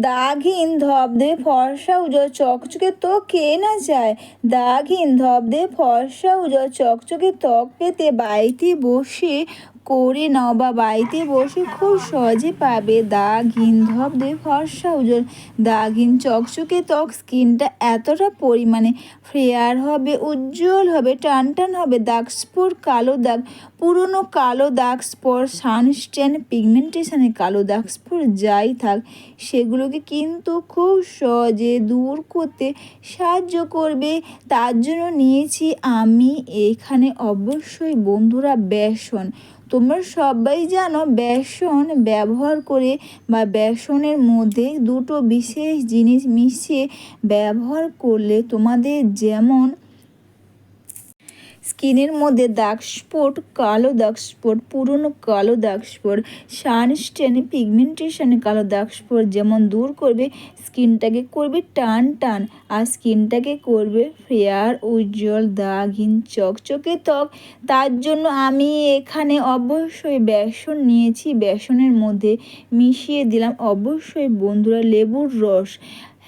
দাগহীন ধবধবে ফর্সা উজ্জ্বল চকচকে ত্বক কে না চায়। দাগহীন ধবধবে ফর্সা উজ্জ্বল চকচকে ত্বক পেতে বাড়িতে বসে করে নাও বা বাড়িতে বসে খুব সহজে পাবে দাগহীন ধবধবে ফর্সা উজ্জ্বল দাগহীন চকচকে ত্বক। স্কিনটা এতটা পরিমাণে ফেয়ার হবে, উজ্জ্বল হবে, টান টান হবে। দাগ স্পট, কালো দাগ, পুরনো কালো দাগ স্পট, সানস্ট্যান, পিগমেন্টেশনে কালো দাগ স্পট যাই থাক সেগুলোকে কিন্তু খুব সহজে দূর করতে সাহায্য করবে। তার জন্য নিয়েছি আমি এখানে অবশ্যই বন্ধুরা বেসন। তোমরা সবাই জানো বেসন ব্যবহার করে বা বেসনের মধ্যে দুটো বিশেষ জিনিস মিশিয়ে ব্যবহার করলে তোমাদের যেমন স্কিনের মধ্যে দাগ স্পট, কালো দাগ স্পট, পুরনো কালো দাগ স্পট, সানস্ট্যান, পিগমেন্টেশনে কালো দাগ স্পট যেমন দূর করবে, স্কিনটাকে করবে টান টান আর স্কিনটাকে করবে ফেয়ার, উজ্জ্বল, দাগহীন, চকচকে ত্বক। তার জন্য আমি এখানে অবশ্যই বেসন নিয়েছি, বেসনের মধ্যে মিশিয়ে দিলাম অবশ্যই বন্ধুরা লেবুর রস।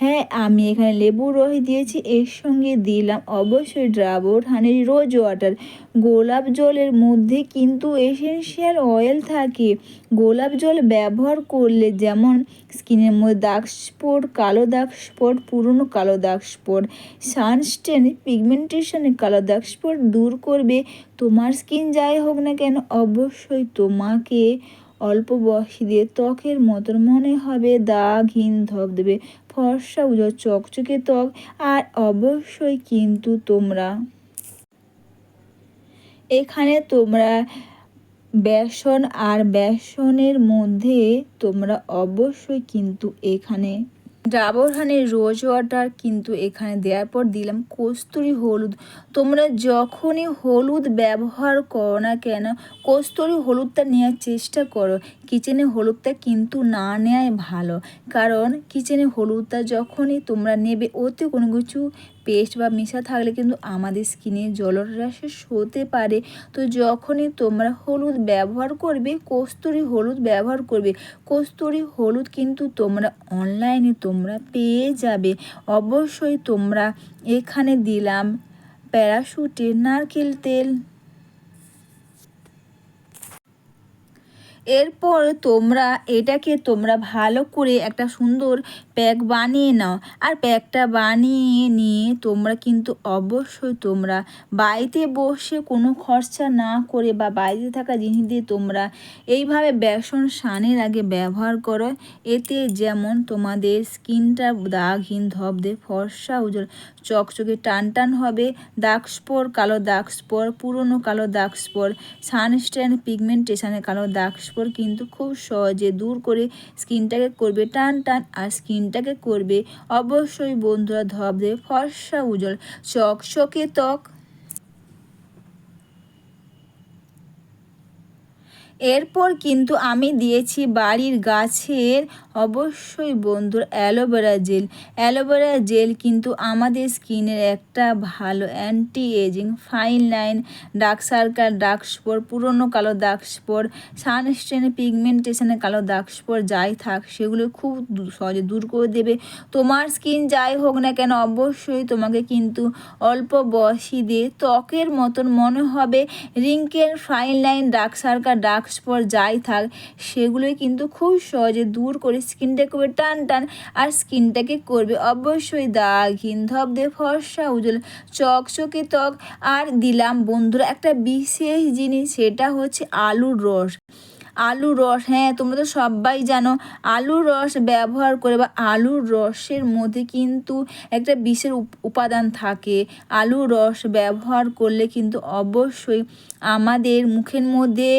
হ্যাঁ, আমি এখানে লেবুর রস দিয়েছি, এর সঙ্গে দিলাম অবশ্যই ডাবর হানি রোজ ওয়াটার। গোলাপ জলের মধ্যে কিন্তু এসেনশিয়াল অয়েল থাকে। গোলাপ জল ব্যবহার করলে যেমন স্কিনের মধ্যে দাগ স্পট, কালো দাগ স্পট, পুরনো কালো দাগ স্পট, সানস্ট্যান, পিগমেন্টেশনে কালো দাগ স্পট দূর করবে। তোমার স্কিন যাই হোক না কেন অবশ্যই তোমাকে অল্প বয়সীদের ত্বকের মতন মনে হবে দাগহীন ধবধবে ফর্সা উজ্জ্বল চকচকে ত্বক। আর অবশ্যই কিন্তু তোমরা এখানে বেসন আর বেসনের মধ্যে তোমরা অবশ্যই কিন্তু এখানে ডাবর হানি রোজ ওয়াটার কিন্তু এখানে দেওয়ার পর দিলাম কস্তুরি হলুদ। তোমরা যখনই হলুদ ব্যবহার করো না কেন কস্তুরি হলুদটা নেওয়ার চেষ্টা করো। কিচেনে হলুদটা কিন্তু না নেওয়াই ভালো, কারণ কিচেনে হলুদটা যখনই তোমরা নেবে ওতে কোনো কিছু পেস্ট বা মেশা থাকলে কিন্তু আমাদের স্কিনে জলরাশি হতে পারে। তো যখনই তোমরা হলুদ ব্যবহার করবে কস্তুরি হলুদ ব্যবহার করবে। কস্তুরি হলুদ কিন্তু তোমরা অনলাইনে তোমরা পেয়ে যাবে। অবশ্যই তোমরা এখানে দিলাম প্যারাশুটের নারকেল তেল। এরপর এটাকে তোমরা ভালো করে একটা সুন্দর প্যাক বানিয়ে নাও। আর প্যাকটা বানিয়ে নিয়ে তোমরা কিন্তু অবশ্যই তোমরা বাড়িতে বসে কোনো খরচা না করে বা বাড়িতে থাকা জিনিস দিয়ে তোমরা এইভাবে বেসন স্নানের আগে ব্যবহার করো। এতে যেমন তোমাদের স্কিনটা দাগহীন ধবধবে ফর্সা উজ্জ্বল চকচকে টান টান হবে। দাগ স্পট, কালো দাগ স্পট, পুরনো কালো দাগ স্পট, সানস্ট্যান, পিগমেন্টেশনে কালো দাগ স্পট কিন্তু খুব সহজে দূর করে স্কিনটাকে করবে টান টান আর স্কিনটাকে করবে অবশ্যই বন্ধুরা ধবধবে ফর্সা উজ্জ্বল চকচকে ত্বক। এরপর কিন্তু আমি দিয়েছি বাড়ির গাছের অবশ্যই বন্ধুরা অ্যালোভেরা জেল। অ্যালোভেরা জেল কিন্তু আমাদের স্কিনের একটা ভালো anti aging, fine line, dark circle, dark spot, পুরনো কালো দাগ স্পট, সানস্ট্যান, পিগমেন্টেশনে কালো দাগ স্পট যাই থাক সেগুলো খুব সহজে দূর করে দেবে। তোমার স্কিন যাই হোক না কেন অবশ্যই তোমাকে কিন্তু অল্প বয়সীদের ত্বকের মতন মনে হবে। Wrinkle, fine line, dark circle, dark spot যাই থাক সেগুলোই কিন্তু খুব সহজে দূর করে স্কিনটাকে করবে টান টান আর স্কিনটাকে করবে অবশ্যই দাগহীন ধবধবে ফর্সা উজ্জ্বল চকচকে ত্বক। আর দিলাম বন্ধুরা একটা বিশেষ জিনিস, সেটা হচ্ছে আলুর রস। আলুর রস, হ্যাঁ তোমরা তো সবাই জানো আলুর রস ব্যবহার করে বা আলুর রসের মধ্যে কিন্তু একটা বিশেষ উপাদান থাকে। আলুর রস ব্যবহার করলে কিন্তু অবশ্যই আমাদের মুখের মধ্যে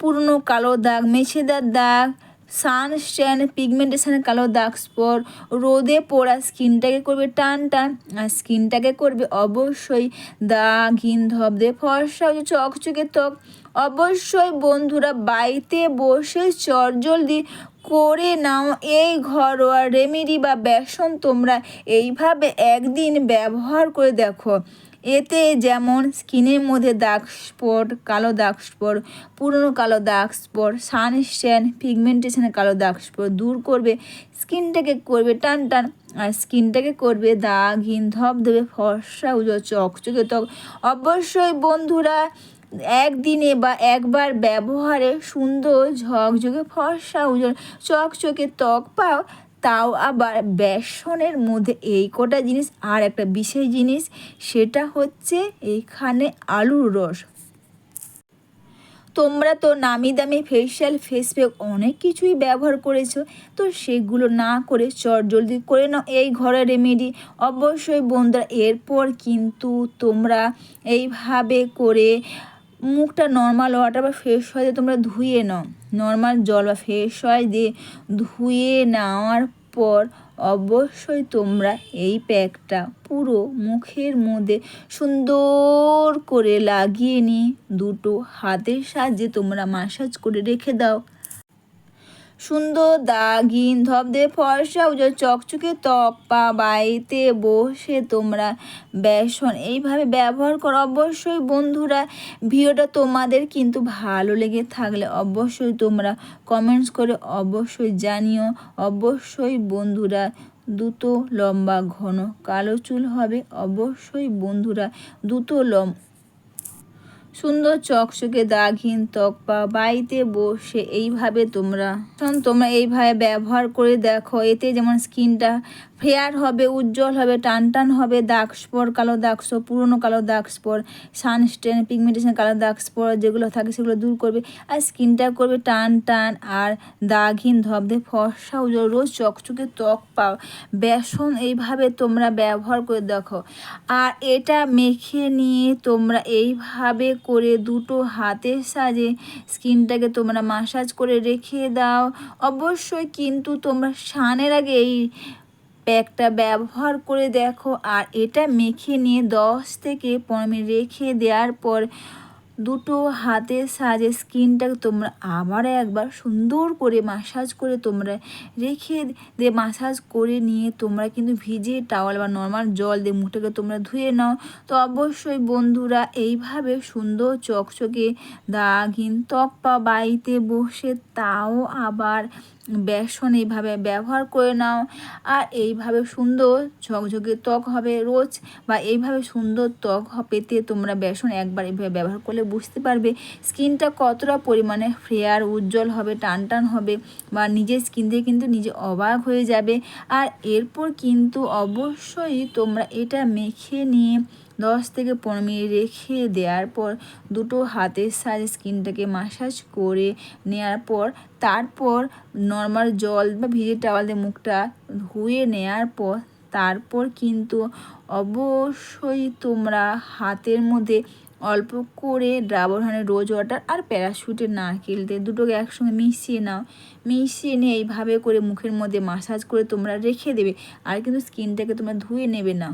পুরনো কালো দাগ, মেছেদার দাগ, সানস্ট্যান, পিগমেন্টেশনের কালো দাগ স্পট, রোদে পোড়া স্কিনটাকে করবে টান টান আর স্কিনটাকে করবে অবশ্যই দাগহীন ধবধবে ফর্সা চকচকে ত্বক। অবশ্যই বন্ধুরা বাড়িতে বসে চটজলদি করে নাও এই ঘরোয়া রেমেডি বা বেসন। তোমরা এইভাবে একদিন ব্যবহার করে দেখো। এতে যেমন স্কিনের মধ্যে দাগ স্পট, কালো দাগ স্পট, পুরনো কালো দাগ স্পট, সানস্ট্যান, পিগমেন্টেশনের কালো দাগ স্পট দূর করবে, স্কিনটাকে করবে টান টান, আর স্কিনটাকে করবে দাগহীন, ধবধবে, ফর্সা, উজ্জ্বল, চকচকে ত্বক। অবশ্যই বন্ধুরা একদিনে বা একবার ব্যবহারে সুন্দর ঝকঝকে ফর্সা উজ্জ্বল চকচকে ত্বক পাও, তাও আবার বেসনের মধ্যে। এই কটা জিনিস, আর একটা বিশেষ জিনিস, সেটা হচ্ছে এইখানে আলুর রস। তোমরা তো নামি দামি ফেসিয়াল ফেস প্যাক অনেক কিছুই ব্যবহার করেছো, তো সেগুলো না করে জলদি করে নাও এই ঘরের রেমেডি। অবশ্যই বন্ধুরা এরপর কিন্তু তোমরা এইভাবে করে মুখটা নর্মাল ওয়াটার বা ফ্রেশ ওয়াশ দিয়ে তোমরা ধুয়ে নাও, নর্মাল জল বা ফ্রেশ ওয়াশ দিয়ে ধুয়ে নেওয়ার পর অবশ্যই তোমরা এই প্যাকটা পুরো মুখের মধ্যে সুন্দর করে লাগিয়ে নিয়ে দুটো হাতের সাহায্যে তোমরা মাসাজ করে রেখে দাও। সুন্দর দাগহীন ধবধবে ফর্সা উজ্জ্বল চকচকে ত্বক পা বাড়িতে বসে তোমরা বেসন এইভাবে ব্যবহার করো। অবশ্যই বন্ধুরা ভিডিওটা তোমাদের কিন্তু ভালো লেগে থাকলে অবশ্যই তোমরা কমেন্টস করে অবশ্যই জানিও। অবশ্যই বন্ধুরা দ্রুত লম্বা ঘন কালো চুল হবে, অবশ্যই বন্ধুরা দ্রুত সুন্দর চকচকে দাগহীন ত্বক পা বাড়িতে বসে এইভাবে তোমরা এইভাবে ব্যবহার করে দেখো। এতে যেমন স্কিনটা ফেয়ার হবে, উজ্জ্বল হবে, টান টান হবে, দাগ স্পট, কালো দাগ স্পট, পুরনো কালো দাগ স্পট, সানস্টেন, পিগমেন্টেশন, কালো দাগ স্পট যেগুলো থাকে সেগুলো দূর করবে, আর স্কিনটা করবে টান টান আর দাগহীন ধবধবে ফর্সা উজ্জ্বল রোজ চকচকে ত্বক পাও। বেসন এইভাবে তোমরা ব্যবহার করে দেখো, আর এটা মেখে নিয়ে তোমরা এইভাবে করে দুটো হাতের সাহায্যে স্কিনটাকে তোমরা মাসাজ করে রেখে দাও। অবশ্যই কিন্তু তোমরা স্নানের আগে এই প্যাকটা ব্যবহার করে দেখো, আর এটা মেখে নিয়ে 10 থেকে 15 মিনিট রেখে দেওয়ার পর দুটো হাতের সাহায্যে স্কিনটাকে তোমরা আবার একবার সুন্দর করে মাসাজ করে তোমরা রেখে দিয়ে মাসাজ করে নিয়ে তোমরা কিন্তু ভিজে টাওয়াল বা নর্মাল জল দিয়ে মুখটাকে তোমরা ধুয়ে নাও। তো অবশ্যই বন্ধুরা এইভাবে সুন্দর চকচকে দাগহীন ত্বক পা বাড়িতে বসে তাও আবার বেসন এইভাবে ব্যবহার করে নাও, আর এইভাবে সুন্দর ঝকঝকে ত্বক হবে রোজ, বা এইভাবে সুন্দর ত্বক পেতে তোমরা বেসন একবার এইভাবে ব্যবহার করলে বুঝতে পারবে স্কিনটা কতটা পরিমাণে ফেয়ার উজ্জ্বল হবে, টান টান হবে, বা নিজের স্কিন দিয়ে কিন্তু নিজে অবাক হয়ে যাবে। আর এরপর কিন্তু অবশ্যই তোমরা এটা মেখে নিয়ে 10 থেকে 15 মিনিট রেখে দেওয়ার পর দুটো হাতের সাহায্যে স্কিনটাকে মাসাজ করে নেওয়ার পর তারপর নর্মাল জল বা ভিজে টাওয়াল দিয়ে মুখটা ধুয়ে নেওয়ার পর তারপর কিন্তু অবশ্যই তোমরা হাতের মধ্যে অল্প করে ডাবর হানি রোজ ওয়াটার আর প্যারাশুটের নারকেল তেল দুটোকে একসঙ্গে মিশিয়ে নাও, মিশিয়ে নিয়ে এইভাবে করে মুখের মধ্যে মাসাজ করে তোমরা রেখে দেবে, আর কিন্তু স্কিনটাকে তোমরা ধুয়ে নেবে না।